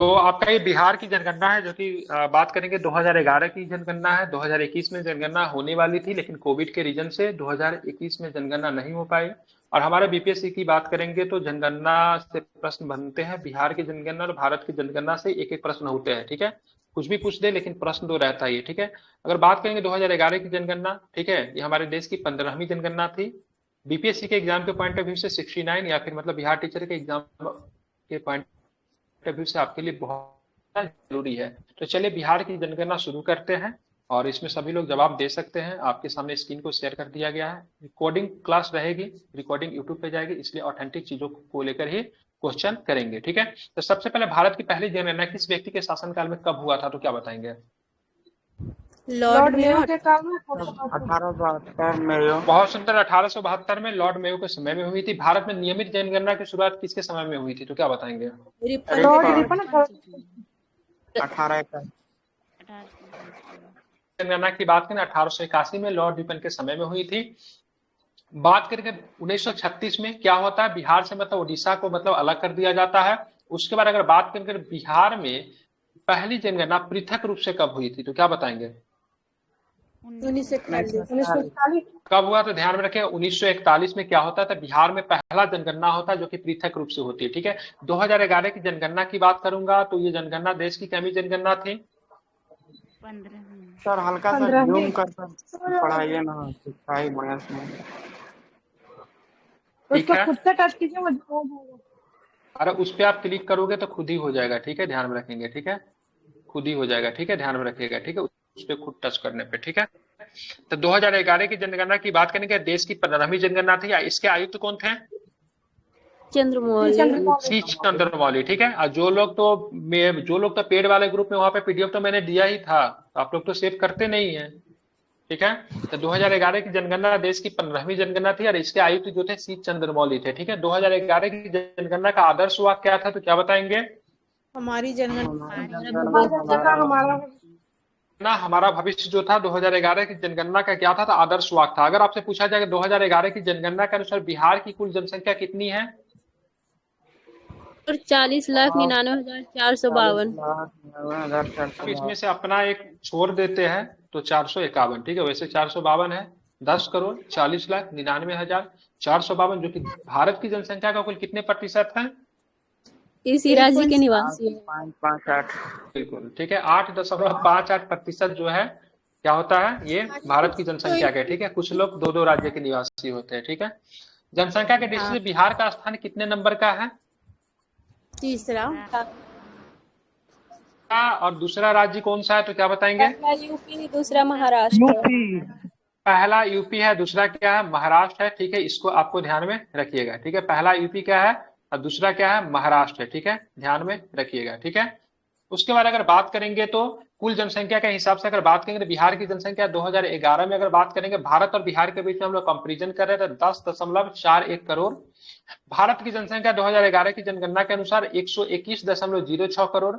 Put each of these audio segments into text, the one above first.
तो आपका ये बिहार की जनगणना है जो कि बात करेंगे 2011 की जनगणना है। 2021 में जनगणना होने वाली थी, लेकिन कोविड के रीजन से 2021 में जनगणना नहीं हो पाई। और हमारे बीपीएससी की बात करेंगे तो जनगणना से प्रश्न बनते हैं। बिहार की जनगणना और भारत की जनगणना से एक एक प्रश्न होते हैं, ठीक है। कुछ भी पूछ दे लेकिन प्रश्न तो रहता ही है, ठीक है। अगर बात करेंगे 2011 की जनगणना, ठीक है, ये हमारे देश की 15वीं जनगणना थी। बीपीएससी के एग्जाम के पॉइंट ऑफ व्यू से 69 या फिर मतलब बिहार टीचर के एग्जाम के पॉइंट इंटरव्यू से आपके लिए बहुत जरूरी है। तो चलिए बिहार की जनगणना शुरू करते हैं। और इसमें सभी लोग जवाब दे सकते हैं। आपके सामने स्क्रीन को शेयर कर दिया गया है। रिकॉर्डिंग क्लास रहेगी, रिकॉर्डिंग यूट्यूब पे जाएगी, इसलिए ऑथेंटिक चीजों को लेकर ही क्वेश्चन करेंगे, ठीक है। तो सबसे पहले भारत की पहली जनगणना किस व्यक्ति के शासनकाल में कब हुआ था, तो क्या बताएंगे? लॉर्ड मेयो के काल में 1872 में यो। बहुत सुंदर। 1872 में लॉर्ड मेयो के समय में हुई थी। भारत में नियमित जनगणना की शुरुआत किसके समय में हुई थी, तो क्या बताएंगे? रिपन 18 जनगणना की बात करें 1881 में लॉर्ड रिपन के समय में हुई थी। बात करेंगे 1936 में क्या होता है, बिहार से मतलब उड़ीसा को मतलब अलग कर दिया जाता है। उसके बाद अगर बात करेंगे बिहार में पहली जनगणना पृथक रूप से कब हुई थी, तो क्या बताएंगे? 1941 कब हुआ, तो ध्यान में रखें 1941 में क्या होता था, बिहार में पहला जनगणना होता है जो कि पृथक रूप से होती है, ठीक है। 2011 की जनगणना की बात करूंगा तो ये जनगणना देश की कैमी जनगणना थी? 15। सर हल्का सा 15 जूम कर पढ़ाइए ना, शिक्षा ही बढ़िया से। ठीक उसको है। खुद से टच कीजिए, वो हो जाएगा। अरे उस पर आप क्लिक करोगे तो खुद ही हो जाएगा, ठीक है, ध्यान में रखेंगे, ठीक है। खुद ही हो जाएगा, ठीक है, ध्यान में रखिएगा, ठीक है, उस पर खुद टच करने पे, ठीक है। तो 2011 की जनगणना की बात करेंगे, देश की 15वीं जनगणना थी। इसके आयुक्त कौन थे? सी चंद्रमौली, ठीक है। और जो लोग तो पेड वाले ग्रुप में, वहां पे पीडीएफ तो मैंने दिया ही था, आप लोग तो सेव करते नहीं है, ठीक है। तो 2011 की जनगणना देश की 15वीं जनगणना थी और इसके आयुक्त जो थे सी चंद्रमौली थे, ठीक है। 2011 की जनगणना का आदर्श वाक्य क्या था, तो क्या बताएंगे? हमारी जनगणना हमारा ना हमारा भविष्य जो था 2011 की जनगणना का क्या था, तो आदर्श वाक्य था। अगर आपसे पूछा जाए 2011 की जनगणना के अनुसार बिहार की कुल जनसंख्या कितनी है? 40,99,452। 40,99,452। इसमें से अपना एक छोड़ देते हैं तो 451, ठीक है। वैसे 452 है। 10,40,99,452 जो कि भारत की जनसंख्या का कुल कितने प्रतिशत है? इसी राज्य के निवासी है। 558। बिल्कुल ठीक है, 8.58% जो है क्या होता है, ये भारत की जनसंख्या के, ठीक है। कुछ लोग दो दो राज्य के निवासी होते हैं, ठीक है। जनसंख्या के दृष्टि से बिहार का स्थान कितने नंबर का है? तीसरा। और दूसरा राज्य कौन सा है, तो क्या बताएंगे? पहला यूपी, दूसरा महाराष्ट्र। पहला यूपी है, दूसरा क्या है, महाराष्ट्र है, ठीक है। इसको आपको ध्यान में रखिएगा, ठीक है। पहला यूपी क्या है और दूसरा क्या है, महाराष्ट्र है, ठीक है, ध्यान में रखिएगा, ठीक है। उसके बाद अगर बात करेंगे तो कुल जनसंख्या के हिसाब से अगर बात करेंगे तो बिहार की जनसंख्या 2011 में अगर बात करेंगे, भारत और बिहार के बीच में हम लोग कंपेरिजन कर रहे थे, 10.41 करोड़। भारत की जनसंख्या 2011 की जनगणना के अनुसार 121.06 करोड़।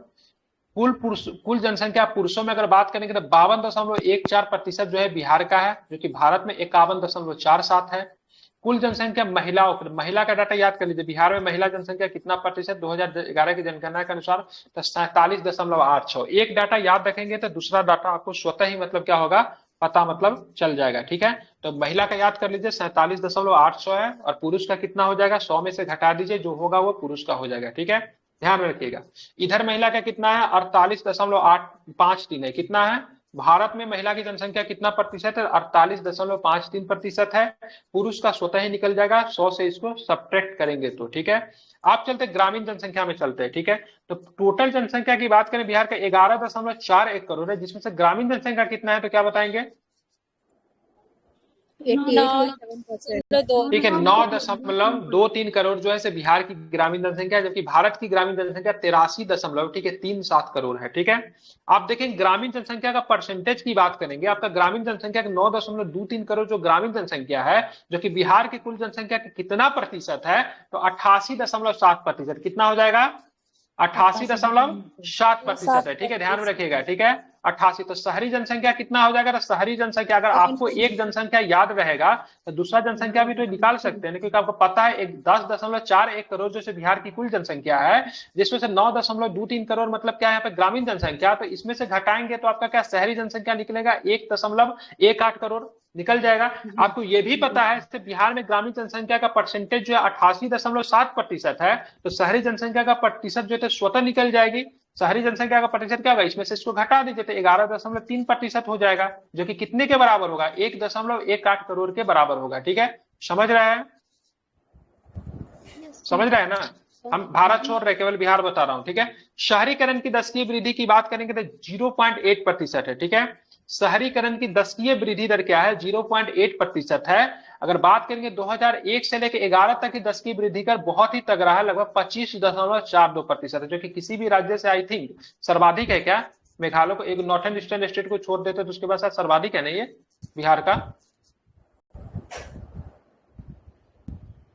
कुल जनसंख्या पुरुषों में अगर बात करेंगे तो 52.14% जो है बिहार का है, जो कि भारत में 51.47 है। कुल जनसंख्या महिला का डाटा याद कर लीजिए, बिहार में महिला जनसंख्या कितना प्रतिशत 2011 की जनगणना के अनुसार, तो 47.86। एक डाटा याद रखेंगे तो दूसरा डाटा आपको स्वतः ही मतलब क्या होगा, पता मतलब चल जाएगा, ठीक है। तो महिला का याद कर लीजिए 47.86 है, और पुरुष का कितना हो जाएगा, 100 में से घटा दीजिए, जो होगा वो पुरुष का हो जाएगा, ठीक है, ध्यान में रखिएगा। इधर महिला का कितना है, 48.853 है। कितना है, भारत में महिला की जनसंख्या कितना प्रतिशत है, 48.53% है। पुरुष का स्वतः ही निकल जाएगा, 100 से इसको सब्ट्रैक्ट करेंगे तो, ठीक है। आप चलते ग्रामीण जनसंख्या में चलते हैं, ठीक है। तो टोटल जनसंख्या की बात करें, बिहार का 11.41 करोड़ है, जिसमें से ग्रामीण जनसंख्या कितना है, तो क्या बताएंगे? 88.7%। ठीक है, 9.23 करोड़ जो है बिहार की ग्रामीण जनसंख्या, जबकि भारत की ग्रामीण जनसंख्या 83.37 करोड़ है, ठीक है। आप देखें ग्रामीण जनसंख्या का परसेंटेज की बात करेंगे, आपका ग्रामीण जनसंख्या 9.23 करोड़ जो ग्रामीण जनसंख्या है, जो कि बिहार की कुल जनसंख्या का कितना प्रतिशत है, तो 88.7%। कितना हो जाएगा, 88.7% है, ठीक है, ध्यान में रखिएगा, ठीक है। 88। तो शहरी जनसंख्या कितना हो जाएगा? तो शहरी जनसंख्या, अगर आपको एक जनसंख्या याद रहेगा तो दूसरा जनसंख्या भी तो निकाल सकते हैं, क्योंकि आपको पता है 10.41 करोड़ जैसे बिहार की कुल जनसंख्या है, जिसमें से 9.23 करोड़ मतलब क्या है यहाँ पे ग्रामीण जनसंख्या, तो इसमें से घटाएंगे तो आपका क्या शहरी जनसंख्या निकलेगा? 1.18 करोड़ निकल जाएगा। आपको ये भी पता है इससे बिहार में ग्रामीण जनसंख्या का परसेंटेज जो है 88.7% है, तो शहरी जनसंख्या का प्रतिशत जो है स्वतः निकल जाएगी। शहरी जनसंख्या का प्रतिशत क्या होगा? इसमें से इसको घटा दीजिए तो 11.3% हो जाएगा, जो कि कितने के बराबर होगा? 1.18 करोड़ के बराबर होगा। ठीक है, समझ रहे हैं? समझ रहे हैं ना? हम भारत छोड़ रहे, केवल बिहार बता रहा हूं। ठीक है, शहरीकरण की दशकीय वृद्धि की बात करेंगे तो 0.8% है। ठीक है, शहरीकरण की दशकीय वृद्धि दर क्या है? 0.8% है। अगर बात करेंगे 2001 से लेकर 11 तक की दशकीय वृद्धि दर बहुत ही तगड़ा है, लगभग 25.42% है, जो कि किसी भी राज्य से आई थिंक सर्वाधिक है। क्या मेघालय को, एक नॉर्थन ईस्टर्न स्टेट को छोड़ देते तो उसके बाद सर्वाधिक है नहीं ये बिहार का?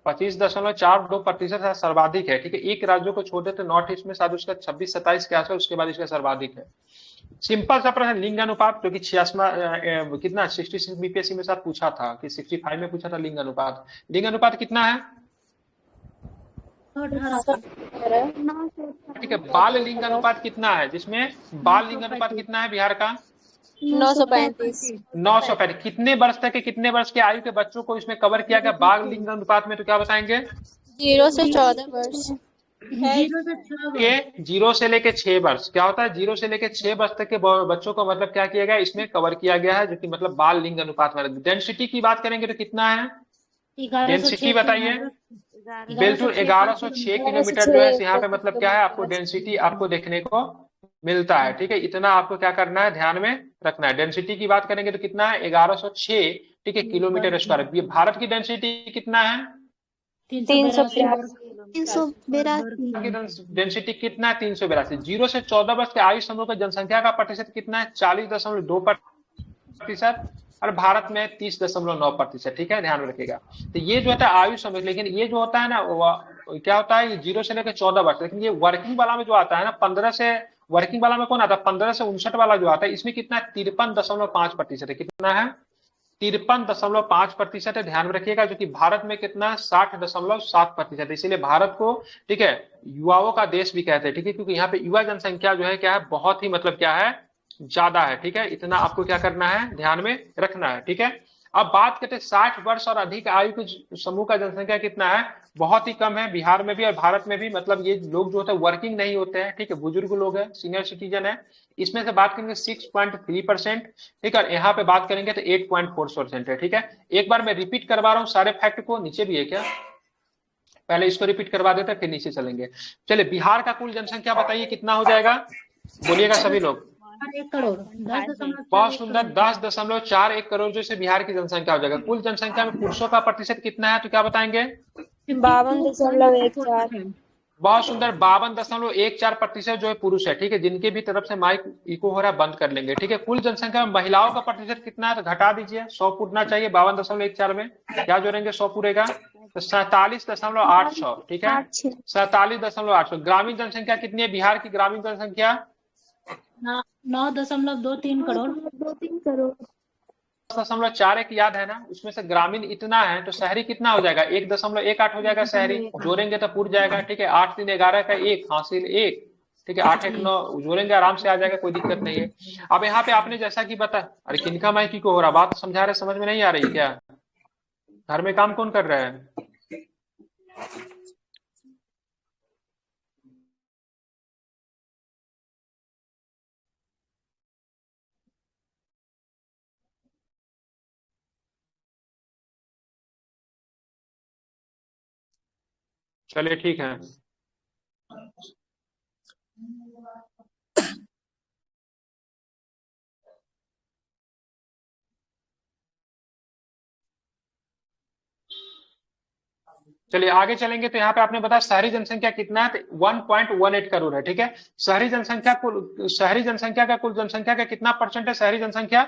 25.42% सर्वाधिक है। ठीक है, एक राज्यों को छोड़ देते नॉर्थ ईस्ट में शायद उसका 26-27 के आसपास, उसके बाद इसका सर्वाधिक है। सिंपल सा प्रश्न, लिंगानुपात, जो कि 86 कितना 66 बीपीएससी में साथ पूछा था कि 65 में पूछा था लिंगानुपात। लिंगानुपात कितना है? ठीक है, बाल लिंगानुपात कितना है? जिसमें बाल लिंगानुपात कितना है बिहार का? 935। 935। कितने वर्ष तक के, कितने वर्ष के आयु के बच्चों को इसमें कवर किया गया बाल लिंगानुपात में? तो क्या बताएंगे? 0 से 14 वर्ष के 0 से लेके 6 वर्ष। क्या होता है? 0 से लेके 6 वर्ष तक के बच्चों को मतलब क्या किया गया? इसमें कवर किया गया है, जो कि मतलब बाल लिंग अनुपात में। डेंसिटी की बात करेंगे तो कितना है? डेंसिटी बताइए। बिल्कुल 1106 किलोमीटर जो है यहाँ पे मतलब क्या है? आपको डेंसिटी आपको देखने को मिलता है। ठीक है, इतना आपको क्या करना है? ध्यान में रखना है। डेंसिटी की बात करेंगे तो कितना है? 1106, ठीक है, किलोमीटर स्क्वायर। भारत की डेंसिटी कितना है? 382। डेंसिटी कितना है? 382। 0 से 14 वर्ष के आयु समूह की जनसंख्या का प्रतिशत कितना है? 40.2%, और भारत में 30.9%। ठीक है, ध्यान में रखिएगा। तो ये जो होता है आयु समूह, लेकिन ये जो होता है ना क्या होता है? ये 0 से लेकर 14 वर्ष, लेकिन ये वर्किंग वाला में जो आता है ना 15 से, वर्किंग वाला में कौन आता है? 15 से 59 वाला जो आता है, इसमें कितना है? 53.5% है। कितना है? 53.5% है। ध्यान में रखिएगा, जो कि भारत में कितना? 60.7%। इसीलिए भारत को, ठीक है, युवाओं का देश भी कहते हैं। ठीक है, क्योंकि यहाँ पे युवा जनसंख्या जो है क्या है? बहुत ही मतलब क्या है? ज्यादा है। ठीक है, इतना आपको क्या करना है? ध्यान में रखना है। ठीक है, अब बात करते हैं 60 वर्ष और अधिक आयु के समूह का जनसंख्या कितना है? बहुत ही कम है, बिहार में भी और भारत में भी। मतलब ये लोग जो होते हैं वर्किंग नहीं होते हैं। ठीक है, बुजुर्ग लोग हैं, सीनियर सिटीजन है। इसमें से बात करेंगे 6.3%। ठीक है, यहाँ पे बात करेंगे तो 8.4% है। ठीक है, एक बार मैं रिपीट करवा रहा हूँ सारे फैक्ट को। नीचे भी है क्या? पहले इसको रिपीट करवा देते हैं, फिर नीचे चलेंगे। चलिए, बिहार का कुल जनसंख्या बताइए कितना हो जाएगा? बोलिएगा सभी लोग। 1 करोड़। बहुत सुंदर, 10.41 करोड़ जो से बिहार की जनसंख्या हो जाएगा। कुल जनसंख्या में पुरुषों का प्रतिशत कितना है? तो क्या बताएंगे? 52.14। बहुत सुंदर, 52.14% जो है पुरुष है। ठीक है, जिनके भी तरफ से माइक इको हो रहा है बंद कर लेंगे। ठीक है, कुल जनसंख्या में महिलाओं का प्रतिशत कितना है? तो घटा दीजिए, 100 पूरना चाहिए। 52.14 में क्या जोड़ेंगे? 100 पूरेगा तो 47.800। ठीक है, 47.800। ग्रामीण जनसंख्या कितनी है बिहार की? ग्रामीण जनसंख्या 9.23 करोड़। 10.41 याद है ना? उसमें से ग्रामीण इतना है, तो शहरी कितना हो जाएगा? 1.18 हो जाएगा शहरी। जोड़ेंगे तो पूर जाएगा। ठीक है, 8 3 11 का 1 हासिल 1। ठीक है, 8 1 9 जोड़ेंगे आराम से आ जाएगा, कोई दिक्कत नहीं है। अब यहाँ पे आपने जैसा कि बता, अरे किनका माइक को हो रहा? बात समझा रहे, समझ में नहीं आ रही क्या? घर में काम कौन कर रहा है? चलिए ठीक है। चलिए आगे चलेंगे। तो यहाँ पे आपने बताया शहरी जनसंख्या कितना है? तो 1.18 करोड़ है। ठीक है, शहरी जनसंख्या का कुल जनसंख्या का कितना परसेंट है? शहरी जनसंख्या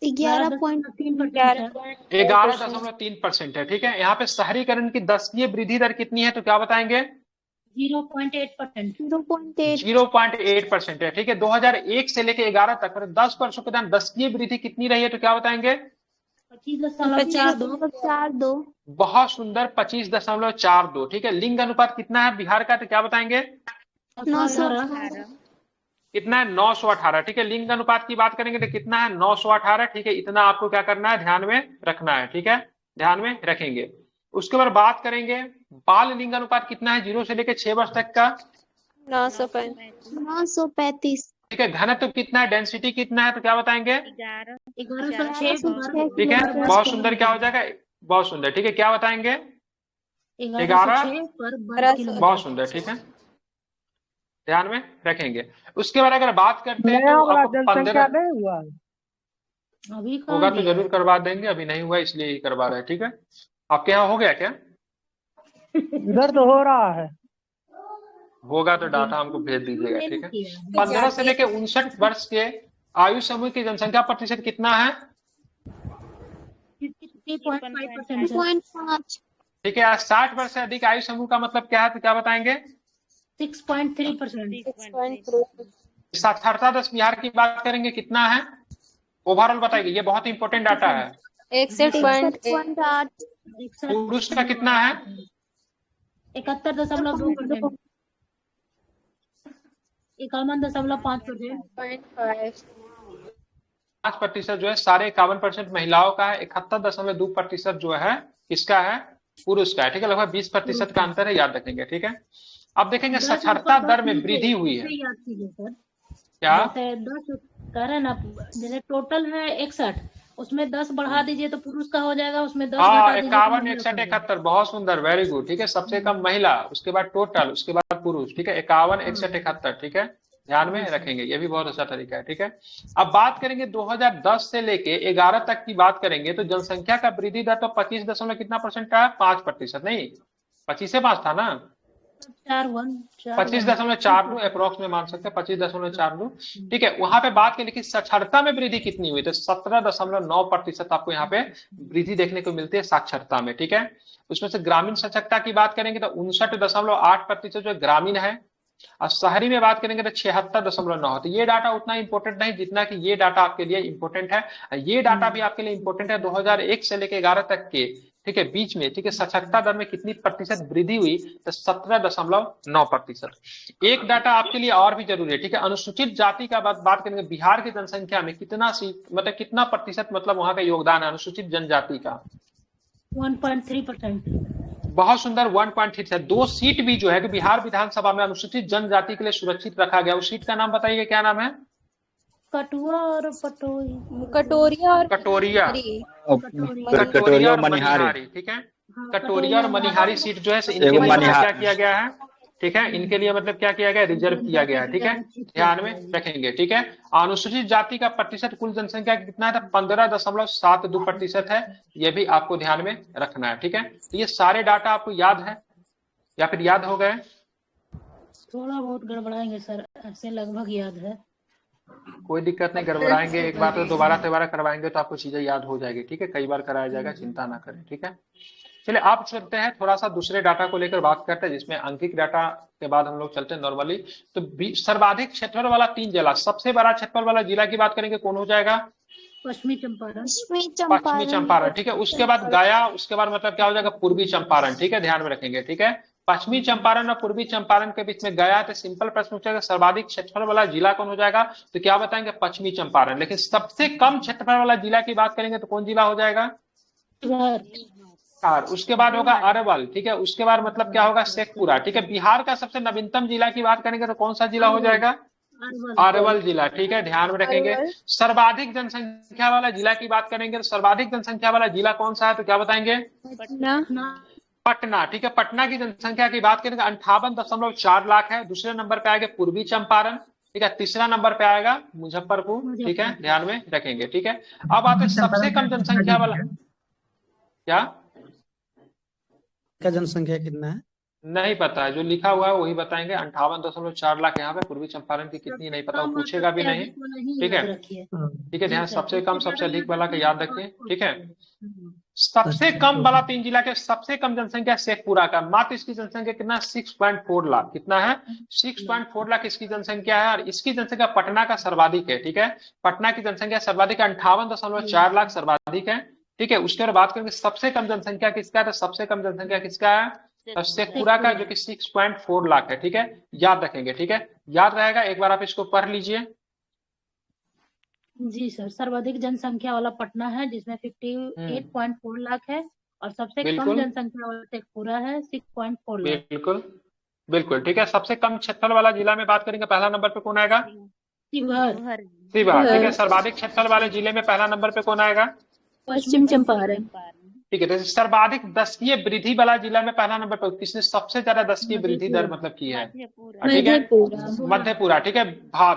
11.3% है। ठीक है, यहाँ पे शहरीकरण की दशकीय वृद्धि दर कितनी है? तो क्या बताएंगे? 0.8%। 0.8 0.8% है, ठीक है। 2001 से लेके 11 तक 10 वर्षों के दौरान दशकीय वृद्धि कितनी रही है, तो क्या बताएंगे? 25.42। बहुत सुंदर, 25.42, ठीक है। लिंग अनुपात कितना है बिहार का, तो क्या बताएंगे? 918 कितना है? 918, ठीक है। लिंग अनुपात की बात करेंगे तो कितना है? 918, ठीक है। इतना आपको क्या करना है, ध्यान में रखना है, ठीक है, ध्यान में रखेंगे। उसके बाद बात करेंगे बाल लिंग अनुपात कितना है 0 से लेकर 6 वर्ष तक का? 935 ठीक है। घनत्व कितना है, डेंसिटी कितना है, तो क्या बताएंगे? 1106 ठीक है, बहुत सुंदर, क्या हो जाएगा? बहुत सुंदर, ठीक है। क्या बताएंगे? 1106 पर वर्ग किलोमीटर। बहुत सुंदर, ठीक है, ध्यान में रखेंगे। उसके बाद अगर बात करते हैं नया तो वाला आपको जनसंख्या 15 नहीं हुआ है। अभी कहाँ होगा तो दिया जरूर है? करवा देंगे, अभी नहीं हुआ इसलिए ही करवा रहे हैं, ठीक है। आपके यहाँ हो गया क्या? इधर तो हो रहा है। होगा तो डाटा हमको भेज दीजिएगा, मैंने ठीक है। किया है। 15 से लेकर 59 वर्ष के आयु समूह की जनसंख्या प्रतिशत कितना है? 3.5% सर। 2.5 ठीक है। 60 वर्ष से अधिक आयु समूह का मतलब क्या है, तो क्या बताएंगे? 6.3%। 6.3 साक्षरता दर बिहार की बात करेंगे कितना है ओवरऑल बताइए, ये बहुत इंपॉर्टेंट डाटा है। 61.8 पुरुष का कितना है? 71.2%। 51.5%। 5% जो है, सारे 51% महिलाओं का है। 71.2% जो है किसका है? पुरुष का है, ठीक है। लगभग 20% का अंतर है, याद रखेंगे, ठीक है। अब देखेंगे साक्षरता दर में वृद्धि हुई है, याद कीजिए सर। क्या? जैसे 10 कह रहे ना, जैसे टोटल है 61, उसमें 10 बढ़ा दीजिए तो पुरुष का हो जाएगा, उसमें 10 हाँ, घटा दीजिए तो 51, महिला 61, का हो जाएगा। 71, बहुत सुंदर, वेरी गुड, ठीक है। सबसे कम महिला, उसके बाद टोटल, उसके बाद पुरुष, ठीक है। 51, 61, 71, ठीक है, ध्यान में रखेंगे, ये भी बहुत अच्छा तरीका है, ठीक है। अब बात करेंगे 2010 से लेके 11 तक की बात करेंगे तो जनसंख्या का वृद्धि दर तो 25 दशमलव कितना परसेंट का? 5%, नहीं 25 से 5 था ना, 25.42 अप्रोक्स में मान सकते हैं, 25.42, ठीक है। वहां पे बात की, लेकिन साक्षरता में वृद्धि कितनी हुई? तो 17.9% आपको यहाँ पे वृद्धि देखने को मिलती है साक्षरता में, ठीक है। उसमें से ग्रामीण साक्षरता की बात करेंगे तो 59.8% जो ग्रामीण है, और शहरी में बात करेंगे तो 76.9। तो ये डाटा उतना इंपॉर्टेंट नहीं जितना कि ये डाटा आपके लिए इंपॉर्टेंट है। ये डाटा भी आपके लिए इंपॉर्टेंट है 2001 से लेकर 11 तक के, ठीक है, बीच में, ठीक है। साक्षरता दर में कितनी प्रतिशत वृद्धि हुई? तो 17.9%। एक डाटा आपके लिए और भी जरूरी है, ठीक है। अनुसूचित जाति का बात करेंगे, बिहार की जनसंख्या में कितना मतलब कितना प्रतिशत, मतलब वहां का योगदान है अनुसूचित जनजाति का? 1.3%। बहुत सुंदर, 1.3 है। 2 सीट भी जो है कि बिहार विधानसभा में अनुसूचित जनजाति के लिए सुरक्षित रखा गया, उस सीट का नाम बताइए, क्या नाम है? कटुआ और पटोई। कटोरिया और कटोरिया, कटोरिया और मनिहारी। मनिहारी, ठीक है। हाँ, कटोरिया और मनिहारी सीट जो है इनके एगो लिए मतलब मनिहार- क्या किया गया है, ठीक है, इनके लिए मतलब क्या किया गया? रिजर्व किया गया है, ठीक है, ध्यान में रखेंगे, ठीक है। अनुसूचित जाति का प्रतिशत कुल जनसंख्या कितना है? 15.72% है, ये भी आपको ध्यान में रखना है, ठीक है। तो ये सारे डाटा आपको याद है या फिर याद हो गए? थोड़ा बहुत गड़बड़ाएंगे सर, ऐसे लगभग याद है। कोई दिक्कत नहीं, गड़बड़ाएंगे एक बार तो दोबारा करवाएंगे तो आपको चीजें याद हो जाएगी, ठीक है। कई बार कराया जाएगा, चिंता ना करें, ठीक है। चलिए आप चलते हैं थोड़ा सा दूसरे डाटा को लेकर बात करते हैं, जिसमें अंकित डाटा के बाद हम लोग चलते हैं नॉर्मली। तो सर्वाधिक क्षेत्रफल वाला 3 जिला, सबसे बड़ा क्षेत्रफल वाला जिला की बात करेंगे, कौन हो जाएगा? पश्चिमी चंपारण। पश्चिमी चंपारण, ठीक है। उसके बाद गया, उसके बाद मतलब क्या हो जाएगा? पूर्वी चंपारण, ठीक है, ध्यान में रखेंगे, ठीक है। पश्चिमी चंपारण और पूर्वी चंपारण के बीच में गया, तो सिंपल प्रश्न पूछेगा सर्वाधिक क्षेत्रफल वाला जिला कौन हो जाएगा? तो क्या बताएंगे? पश्चिमी चंपारण। लेकिन सबसे कम क्षेत्रफल वाला जिला की बात करेंगे तो कौन जिला हो जाएगा? उसके बाद होगा अरवल, ठीक है। उसके बाद मतलब क्या होगा? शेखपुरा, ठीक है। बिहार का सबसे नवीनतम जिला की बात करेंगे तो कौन सा जिला हो जाएगा? अरवल जिला, ठीक है, ध्यान में रखेंगे। सर्वाधिक जनसंख्या वाला जिला की बात करेंगे तो सर्वाधिक जनसंख्या वाला जिला कौन सा है? तो क्या बताएंगे? पटना, ठीक है। पटना की जनसंख्या की बात करेंगे 58.4 लाख है। दूसरे नंबर पे आएगा पूर्वी चंपारण, ठीक है। तीसरा नंबर पे आएगा मुजफ्फरपुर, ठीक है, ध्यान में रखेंगे, ठीक है। अब आते हैं सबसे कम जनसंख्या वाला, क्या का जनसंख्या कितना है? नहीं पता है, जो लिखा हुआ है वही बताएंगे। 58.4 लाख यहाँ पे। पूर्वी चंपारण की कितनी नहीं पता, वो पूछेगा भी नहीं, ठीक है, ठीक है। ध्यान सबसे कम सबसे अधिक वाला का याद रखें, ठीक है। सबसे कम वाला 3 जिला के सबसे कम जनसंख्या शेखपुरा का, मात्र इसकी जनसंख्या कितना 6.4 लाख, कितना है 6.4 लाख इसकी जनसंख्या है। और इसकी जनसंख्या पटना का सर्वाधिक है, ठीक है, पटना की जनसंख्या सर्वाधिक 58.4 लाख सर्वाधिक है, ठीक है। उसके बाद बात करेंगे सबसे कम जनसंख्या किसका है, तो सबसे कम जनसंख्या किसका है, तो शेखपुरा का, जो कि 6.4 लाख है, ठीक है, याद रखेंगे, ठीक है, याद रहेगा, एक बार आप इसको पढ़ लीजिए। जी सर, सर्वाधिक जनसंख्या वाला पटना है जिसमें 58.4 लाख है, और सबसे कम बिल्कुल। जनसंख्या वाला शेखपुरा है 6.4 लाख। बिल्कुल बिल्कुल, ठीक है। सबसे कम क्षेत्रफल वाला जिला में बात करेंगे, पहला नंबर पे कौन आएगा, शिवहर। शिवहर, ठीक है। सर्वाधिक क्षेत्रफल वाले जिले में पहला नंबर पे कौन आएगा, पश्चिम चंपारण। ठीक है। तो सर्वाधिक दशकीय वृद्धि वाला जिला में पहला नंबर पर किसने सबसे ज्यादा दशकीय वृद्धि दर मतलब की है, ठीक है, मधेपुरा, ठीक है।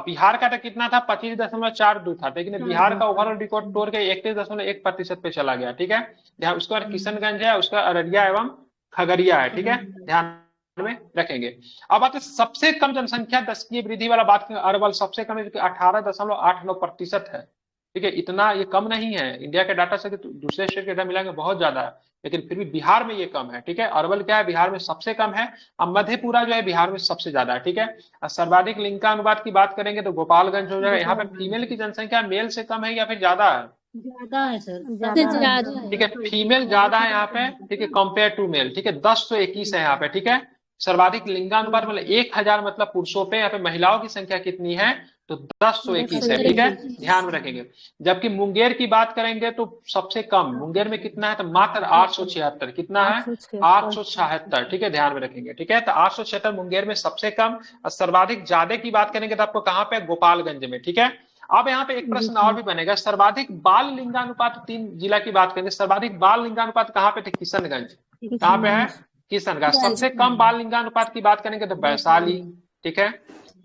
बिहार का तो कितना था 25.42 था, लेकिन बिहार का ओवरऑल रिकॉर्ड तोड़ के 31.1% पे चला गया, ठीक है। यहाँ उसके बाद किशनगंज है, उसका अररिया एवं खगड़िया है, ठीक है, ध्यान में रखेंगे। अब आते सबसे कम जनसंख्या दशकीय वृद्धि वाला बात करें, अरवल सबसे कम 18.89% है, ठीक है। इतना ये कम नहीं है, इंडिया के डाटा से दूसरे स्टेट के डाटा मिलाएंगे बहुत ज्यादा है, लेकिन फिर भी बिहार में ये कम है, ठीक है। अरवल क्या है, बिहार में सबसे कम है। अब मधेपुरा जो है बिहार में सबसे ज्यादा है, ठीक है। सर्वाधिक लिंग का अनुपात की बात करेंगे तो गोपालगंज हो जाएगा। यहाँ पे फीमेल की जनसंख्या मेल से कम है या फिर ज्यादा है, ज्यादा है सर, ज्यादा है। ठीक है, फीमेल ज्यादा है यहाँ पे, ठीक है, कंपेयर टू मेल, ठीक है, 1021 है यहाँ पे, ठीक है। सर्वाधिक लिंगानुपात मतलब 1000 मतलब पुरुषों पे, यहाँ पे महिलाओं की संख्या कितनी है, तो 1021 है, ठीक है, ध्यान में रखेंगे। जबकि मुंगेर की बात करेंगे तो सबसे कम मुंगेर में कितना है, तो मात्र 876, कितना है 876, ठीक है, ध्यान में रखेंगे, ठीक है। तो 876 मुंगेर में सबसे कम। और सर्वाधिक ज्यादा की बात करेंगे तो आपको कहाँ पे, गोपालगंज में, ठीक है। अब यहाँ पे एक प्रश्न और भी बनेगा, सर्वाधिक बाल लिंगानुपात 3 जिला की बात करेंगे, सर्वाधिक बाल लिंगानुपात कहाँ पे थे, किशनगंज, कहाँ पे है, किशनगंज। सबसे कम बाल लिंगानुपात की बात करेंगे तो वैशाली, ठीक है।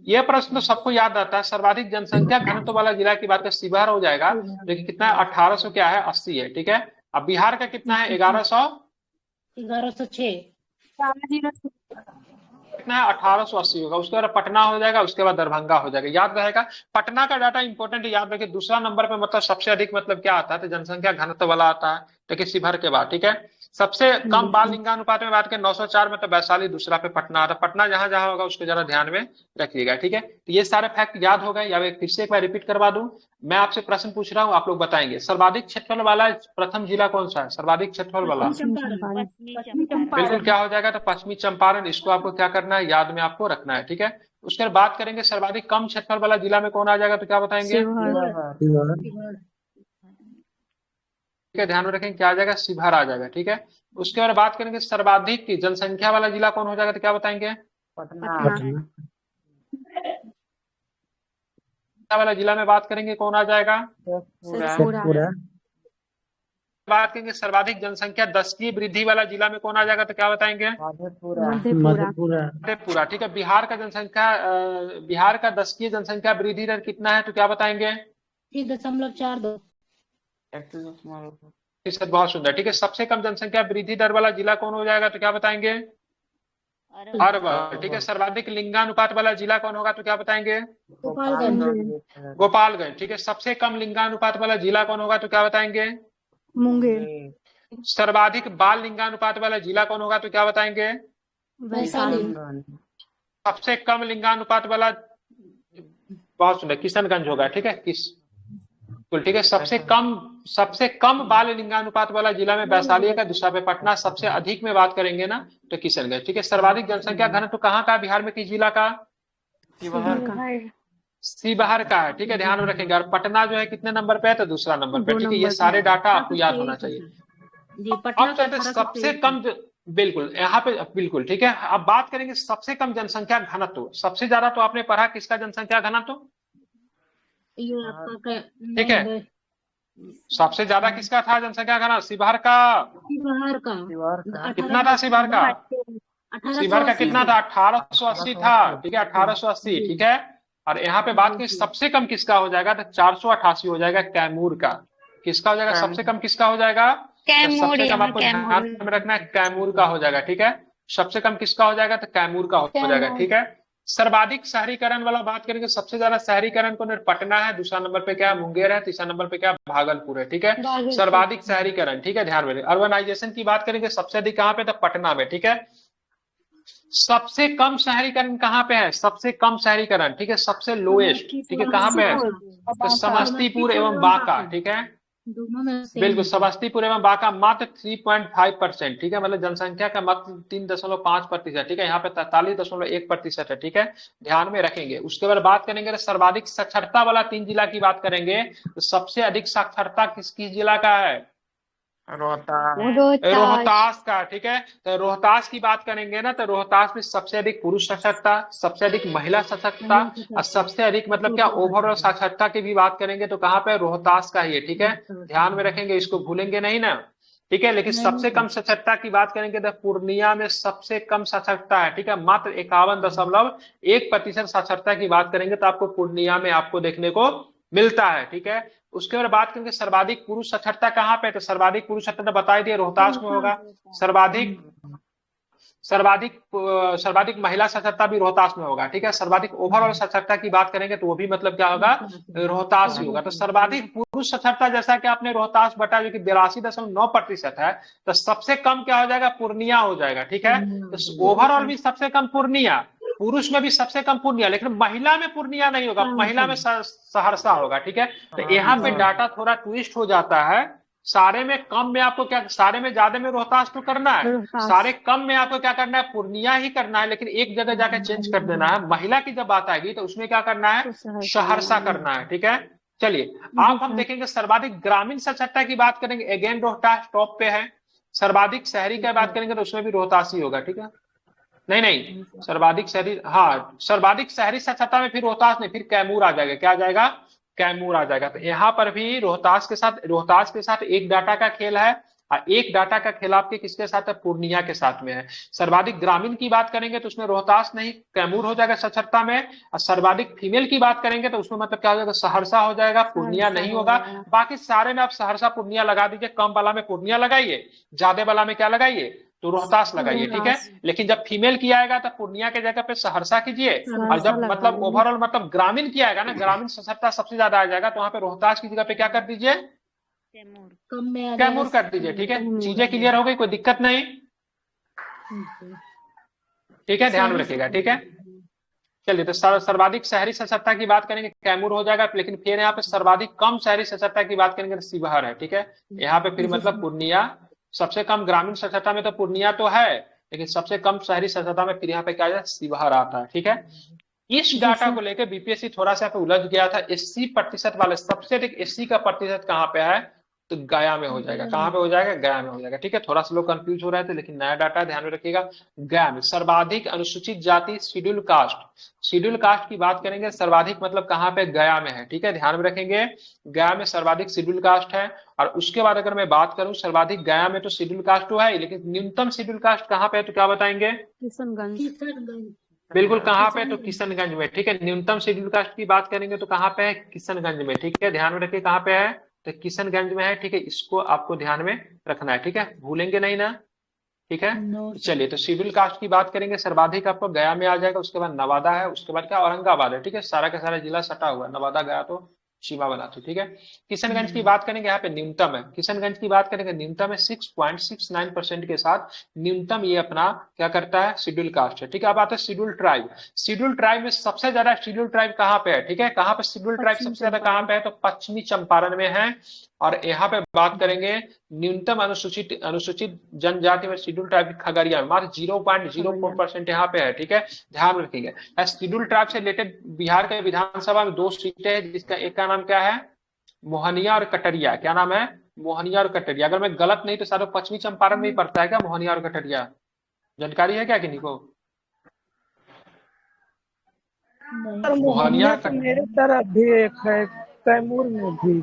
ये प्रश्न तो सबको याद आता है। सर्वाधिक जनसंख्या घनत्व वाला जिला की बात करें शिवहर हो जाएगा, लेकिन कितना है 1800 क्या है 80 है, ठीक है। अब बिहार का कितना है 1106 कितना है 1880 होगा। उसके बाद पटना हो जाएगा, उसके बाद दरभंगा हो जाएगा, याद रहेगा। पटना का डाटा इंपॉर्टेंट याद रखिए। दूसरा नंबर पे मतलब सबसे अधिक मतलब क्या आता है, तो जनसंख्या घनत्व वाला आता है, देखिए शिवहर के बाद, ठीक है। सबसे कम बाल लिंगानुपात में बात करें 904 में तो वैशाली, दूसरा पे पटना आता है। पटना जहां जहां होगा उसको जरा ध्यान में रखिएगा, ठीक है। तो ये सारे फैक्ट याद हो गए, या फिर से एक बार रिपीट करवा दूं। मैं आपसे प्रश्न पूछ रहा हूँ, आप लोग बताएंगे सर्वाधिक क्षेत्रफल वाला प्रथम जिला कौन सा है, सर्वाधिक क्षेत्रफल वाला, बिल्कुल क्या हो जाएगा, तो पश्चिमी चंपारण। इसको आपको क्या करना है, याद में आपको रखना है, ठीक है। उसके बाद बात करेंगे सर्वाधिक कम क्षेत्रफल वाला जिला में कौन आ जाएगा, तो क्या बताएंगे, ठीक है, ध्यान में रखें क्या आ जाएगा, शिवहर आ जाएगा, ठीक है। उसके बाद बात करेंगे सर्वाधिक की जनसंख्या वाला जिला कौन हो जाएगा, तो क्या बताएंगे, पटना। वाला जिला में बात करेंगे कौन आ जाएगा, बात करेंगे सर्वाधिक जनसंख्या दशकीय वृद्धि वाला जिला में कौन आ जाएगा, तो क्या बताएंगे, मधेपुरा, ठीक है। बिहार का जनसंख्या बिहार का दशकीय जनसंख्या वृद्धि दर कितना है, तो क्या बताएंगे, 3.42। प्रतिशत, बहुत सुंदर, ठीक है। सबसे कम जनसंख्या वृद्धि दर वाला जिला कौन हो जाएगा, तो क्या बताएंगे, अरवल, ठीक है। सर्वाधिक लिंगानुपात वाला जिला कौन होगा, तो क्या बताएंगे, गोपालगंज, ठीक है। सबसे कम लिंगानुपात वाला जिला कौन होगा, तो क्या बताएंगे, मुंगेर। सर्वाधिक बाल लिंगानुपात वाला जिला कौन होगा, तो क्या बताएंगे, वैशाली। सबसे कम लिंगानुपात वाला, बहुत सुंदर, किशनगंज होगा, ठीक है, ठीक है। सबसे कम बाल लिंगानुपात वाला जिला में वैशाली का, दूसरा पे पटना, सबसे अधिक में बात करेंगे ना तो किशनगंज, ठीक है। सर्वाधिक जनसंख्या घनत्व तो कहाँ का, बिहार में किस जिला का, शिवहर का है, ठीक है, ध्यान में रखेंगे। और पटना जो है कितने नंबर पे है, तो दूसरा नंबर पे, ठीक है। ये सारे डाटा आपको याद होना चाहिए। अब चलते सबसे कम, बिल्कुल यहाँ पे बिल्कुल, ठीक है। अब बात करेंगे सबसे कम जनसंख्या घनत्व। सबसे ज्यादा तो आपने पढ़ा किसका जनसंख्या घनत्व, ठीक है। सबसे ज्यादा किसका था जनसंख्या घनत्व, शिवहर का, कितना था शिवहर का, शिवहर का कितना था 1880 था, ठीक है, 1880, ठीक है। और यहाँ पे बात की सबसे कम किसका हो जाएगा, तो 488 हो जाएगा कैमूर का। किसका हो जाएगा, सबसे कम किसका हो जाएगा, सबसे कम आपको ध्यान में रखना है कैमूर का हो जाएगा, ठीक है। सबसे कम किसका हो जाएगा, तो कैमूर का हो जाएगा, ठीक है। सर्वाधिक शहरीकरण वाला बात करेंगे, सबसे ज्यादा शहरीकरण को पटना है, दूसरा नंबर पे क्या है मुंगेर है, तीसरा नंबर पे क्या है भागलपुर है, ठीक है। सर्वाधिक शहरीकरण, ठीक है, ध्यान में। अर्बनाइजेशन की बात करेंगे सबसे अधिक कहाँ पे, तो पटना में, ठीक है। सबसे कम शहरीकरण कहाँ पे है, सबसे कम शहरीकरण, ठीक है, सबसे लोएस्ट, ठीक है, कहाँ पे है, तो समस्तीपुर एवं बांका, ठीक है, दोनों में सेम बिल्कुल समस्तीपुर एवं बांका मात्र 3.5%, ठीक है, मतलब जनसंख्या का मात्र 3.5%, ठीक है, यहाँ पे 43.1% है, ठीक है, ध्यान में रखेंगे। उसके बाद बात करेंगे सर्वाधिक साक्षरता वाला 3 जिला की बात करेंगे, तो सबसे अधिक साक्षरता किस किस जिला का है, रोहतास का, ठीक है। तो रोहतास की बात करेंगे ना, तो रोहतास में सबसे अधिक पुरुष साक्षरता, सबसे अधिक महिला साक्षरता और सबसे अधिक मतलब क्या ओवरऑल साक्षरता की भी बात करेंगे तो कहाँ पे, रोहतास का ही है, ठीक है, ध्यान में रखेंगे, इसको भूलेंगे नहीं ना, ठीक है। लेकिन सबसे कम साक्षरता की बात करेंगे तो पूर्णिया में सबसे कम साक्षरता है, ठीक है, मात्र 51.1% साक्षरता की बात करेंगे तो आपको पूर्णिया में आपको देखने को मिलता है, ठीक है। उसके बाद बात करेंगे सर्वाधिक पुरुष साक्षरता कहाँ पे, तो सर्वाधिक पुरुष साक्षरता बता दिए रोहतास में होगा, सर्वाधिक सर्वाधिक सर्वाधिक महिला साक्षरता भी रोहतास में होगा, ठीक है। सर्वाधिक ओवरऑल साक्षरता की बात करेंगे तो वो भी मतलब क्या होगा, रोहतास ही होगा। तो सर्वाधिक पुरुष साक्षरता जैसा कि आपने रोहतास बता जो कि 82.9% है, तो सबसे कम क्या हो जाएगा, पूर्णिया हो जाएगा, ठीक है। तो ओवरऑल भी सबसे कम पूर्णिया, पुरुष में भी सबसे कम पूर्णिया, लेकिन महिला में पूर्णिया नहीं होगा, महिला में सहरसा होगा, ठीक है। तो यहाँ पे डाटा थोड़ा ट्विस्ट हो जाता है, सारे में कम में आपको क्या, सारे में ज्यादा में रोहतास तो करना है, सारे कम में आपको क्या करना है, पूर्णिया ही करना है, लेकिन एक जगह जाकर चेंज कर देना है। महिला की जब बात आएगी तो उसमें क्या करना है, सहरसा करना है, ठीक है। चलिए अब हम देखेंगे सर्वाधिक ग्रामीण साक्षरता की बात करेंगे, अगेन रोहतास टॉप पे है। सर्वाधिक शहरी की बात करेंगे तो उसमें भी रोहतास ही होगा, ठीक है। नहीं सर्वाधिक शहरी, हाँ सर्वाधिक शहरी साक्षरता में फिर रोहतास नहीं, फिर कैमूर आ जाएगा, क्या आ जाएगा, कैमूर आ जाएगा। तो यहाँ पर भी रोहतास के साथ एक डाटा का खेल है और एक डाटा का खेल आपके किसके साथ है, पूर्णिया के साथ में है। सर्वाधिक ग्रामीण की बात करेंगे तो उसमें रोहतास नहीं कैमूर हो जाएगा साक्षरता में, और सर्वाधिक फीमेल की बात करेंगे तो उसमें मतलब क्या हो जाएगा, सहरसा हो जाएगा, पूर्णिया नहीं होगा। बाकी सारे में आप सहरसा पूर्णिया लगा दीजिए, कम वाला में पूर्णिया लगाइए, ज्यादा वाला में क्या लगाइए, तो रोहतास लगाइए, ठीक है। लेकिन जब फीमेल की आएगा तो पूर्णिया के जगह पे सहरसा कीजिए, और जब मतलब ओवरऑल मतलब ग्रामीण की आएगा ना, ग्रामीण साक्षरता सबसे ज्यादा आ जाएगा, तो वहां पे रोहतास की जगह पे क्या कर दीजिए, कैमूर कर दीजिए, ठीक है। चीजें क्लियर हो गई, कोई दिक्कत नहीं, ठीक है, ध्यान में रखिएगा, ठीक है। चलिए तो सर्वाधिक शहरी साक्षरता की बात करेंगे कैमूर हो जाएगा, लेकिन फिर यहाँ पे सर्वाधिक कम शहरी साक्षरता की बात करेंगे तो शिवहर है, ठीक है। यहाँ पे फिर मतलब पूर्णिया, सबसे कम ग्रामीण साक्षरता में तो पूर्णिया तो है, लेकिन सबसे कम शहरी साक्षरता में फिर यहाँ पे क्या है, शिवहर आता है, ठीक है। इस डाटा को लेकर बीपीएससी थोड़ा सा उलझ गया था। 80% वाले सबसे अधिक 80 का प्रतिशत कहाँ पे है, तो गया में हो जाएगा, कहाँ पे हो जाएगा, गया में हो जाएगा, ठीक है। थोड़ा सा लोग कंफ्यूज हो रहे थे, लेकिन नया डाटा ध्यान में रखिएगा, गया में। सर्वाधिक अनुसूचित जाति शेड्यूल कास्ट की बात करेंगे, सर्वाधिक मतलब कहाँ पे, गया में है, ठीक है, ध्यान में रखेंगे, गया में सर्वाधिक शेड्यूल कास्ट है। और उसके बाद अगर मैं बात करूं सर्वाधिक गया में तो शेड्यूल कास्ट तो है, लेकिन न्यूनतम शेड्यूल कास्ट कहाँ पे है, तो क्या बताएंगे, किशनगंज। बिल्कुल कहाँ पे, तो किशनगंज में, ठीक है। न्यूनतम शेड्यूल कास्ट की बात करेंगे तो कहाँ पे है, किशनगंज में, ठीक है, ध्यान में रखिए कहाँ पे है, तो किशनगंज में है, ठीक है। इसको आपको ध्यान में रखना है, ठीक है, भूलेंगे नहीं ना, ठीक है। चलिए तो शेड्यूल कास्ट की बात करेंगे, सर्वाधिक आपको गया में आ जाएगा, उसके बाद नवादा है, उसके बाद क्या औरंगाबाद है, ठीक है। सारा का सारा जिला सटा हुआ है, नवादा गया तो सीमा बनाती, ठीक है। किशनगंज की बात करेंगे, यहाँ पे न्यूनतम है, किशनगंज की बात करेंगे न्यूनतम है 6.69% के साथ, न्यूनतम ये अपना क्या करता है, शेड्यूल कास्ट है, ठीक है। अब आता है शेड्यूल ट्राइब। शेड्यूल ट्राइब में सबसे ज्यादा शेड्यूल ट्राइब कहाँ पे है, ठीक है, कहाँ पे शेड्यूल ट्राइब सबसे ज्यादा कहाँ पे है, तो पश्चिमी चंपारण में है। और यहाँ पे बात करेंगे न्यूनतम अनुसूचित जनजाति में शेड्यूल ट्राइब खगड़िया में मात्र 0.04% यहाँ पे है, ठीक है, ध्यान रखिएगा। शेड्यूल ट्राइब से रिलेटेड बिहार के विधानसभा में 2 सीटें हैं, जिसका एक का नाम क्या है, मोहनिया और कटरिया। क्या नाम है, मोहनिया और कटरिया। अगर मैं गलत नहीं तो सारे पश्चिमी चंपारण में ही पड़ता है क्या, मोहनिया और कटरिया, जानकारी है क्या किन्हीं को, मोहनिया मेरे तरफ भी एक है, कैमूर में भी।